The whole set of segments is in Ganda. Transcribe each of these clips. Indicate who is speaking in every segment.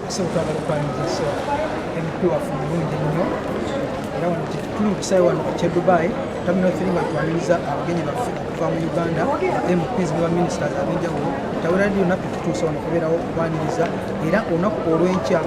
Speaker 1: twagala okwaniriza MP waffe omulungi nnyo era wano tuli mu kisaawe wano kye Dubai terminal 3 nga twaniriza abagenyi baffe okuva mu Uganda MPs ne baminisiters ab'enjawulo tawera ndi olunaku tutuuse wano okubeerawo okwaniriza era olunaku olw'enkya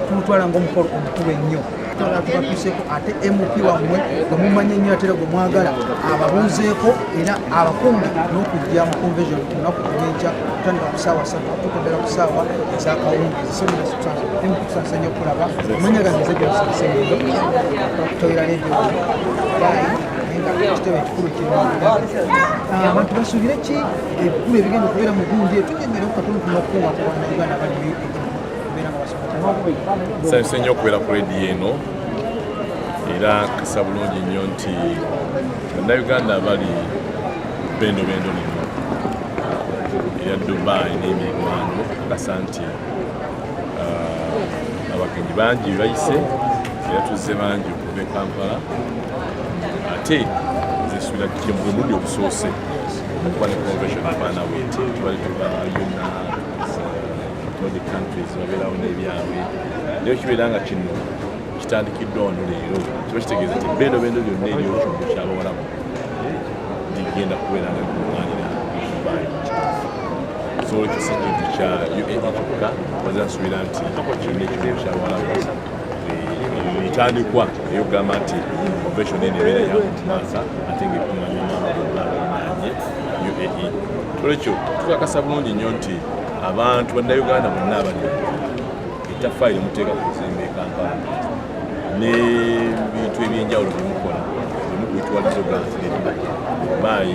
Speaker 1: tulutwala ng'omukolo omukulu ennyo tubatuuseeko ate MP wammwe gwe mumanyi ennyo ate era gwe mwagala ababuuzeeko era abakungu n'okujja mu convention ku lunaku olw'enkya kutandika ku ssaawa 3 tukendera ku ssaawa ez'akawungeezi tusanyusa nnyo okulaba omanyaganize gyosensengendo okutowera leediyo bayi kitebe ekikulu kino abantu basuubire ki ebikulu ebigenda okubeera mu gundi tunyonyere katono tunokuwa ku bannayuganda bali kubeera nga basomesa
Speaker 2: nsanyuse nnyo okubeera ku leediyo eno era nkisa bulungi nnyo nti bannayuganda bali bendobendo nino era Dubai n'emiriraano kasa nti abagenyi bangi bayise era tuzze bangi okuva e Kampala ate zesuubira bwe mulundi obusoose okuba ne convention abaana bweti tubali tubayuna the countries babeerawo n'ebyabwe naye kibeera nga kino kitandikiddwa wano leero kiba kitegeeza nti bendobendo byonna eby'okyombo ky'abawalabu ligenda kubeera nga likuŋŋaanira Dubai so ekyo si kintu kya UAE kyokka wazira nsuubira nti kirina ekyombo ky'abawalabu etandikwa naye okugamba nti convention eno ebeera yakumaasa ate ngaekuŋŋaanya nanye UAE olwekyo tukakasa bulungi nnyo nti abantu bannayuganda bonna abali ettaffaali muteeka ku kuzimba e Kampala n'ebintu ebyenjawulo byemukola bemukuyitwaliza ogansi Dubai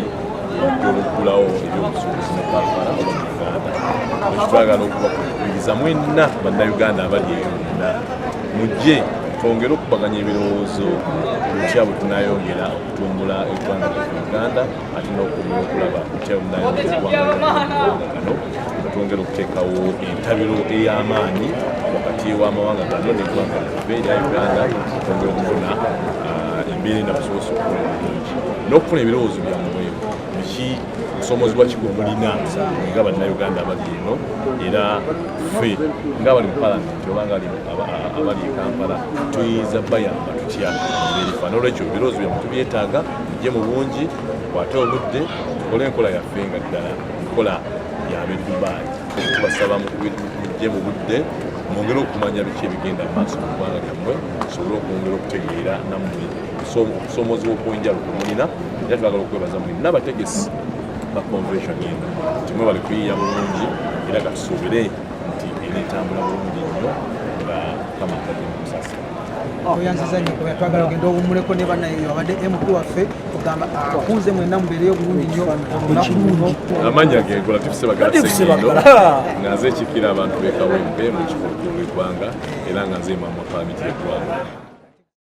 Speaker 2: olw'okuggulawo ebyobusuubuzi mu Kampala oba mu Uganda twagala okubakubiriza mwenna bannayuganda abali eyo munda mujje twongere okubaganya ebirowoozo kutya bwe tunayongera okutumbula eggwanga lyaffe Uganda ate n'okulaba kutya bwe tunayongera eggwanga gano twongere okuteekawo entabiro ey'amaanyi wakati w'amawanga gano n'eggwanga lyaffe erya Uganda twongere okufuna embeera enabusobosa okukola bulungi n'okufuna ebirowoozo byammwe biki okusomozebwa ki gwe mulina nga bannayuganda abali eno era ffe ng'abali mu palamenti oba abali e Kampala tuyinza bayamba tutya ebirifa n'olwekyo ebirowoozo byammwe tubyetaaga bijje mu bungi kwate obudde tukole enkola yaffe nga ddala enkola yabe Dubai tubasaba mujje mu budde mwongere okumanya biki ebigenda mu maaso mu ggwanga lyammwe tusobole okwongera okutegeera nammwe okusomozebwa okw'enjalo kumulina era twagala okwebaza mulina abategesi ba convention eno timwe bali kuyiiya bulungi era katusuubire nti eneetambula bulungi nnyo nga kamakadde mu kusasa
Speaker 1: oyanziza nnyo kubera twagala ogenda obumuleko ne bannayeyo abadde MP waffe kugamba akunze mwenna mubeereyo bulungi nnyo olunaku luno
Speaker 2: amanya gengola tifuse bagala sengendo nga nze ekikira abantu b'ekawempe mu kifo ky'eggwanga era nga nze maama palamenti y'eggwanga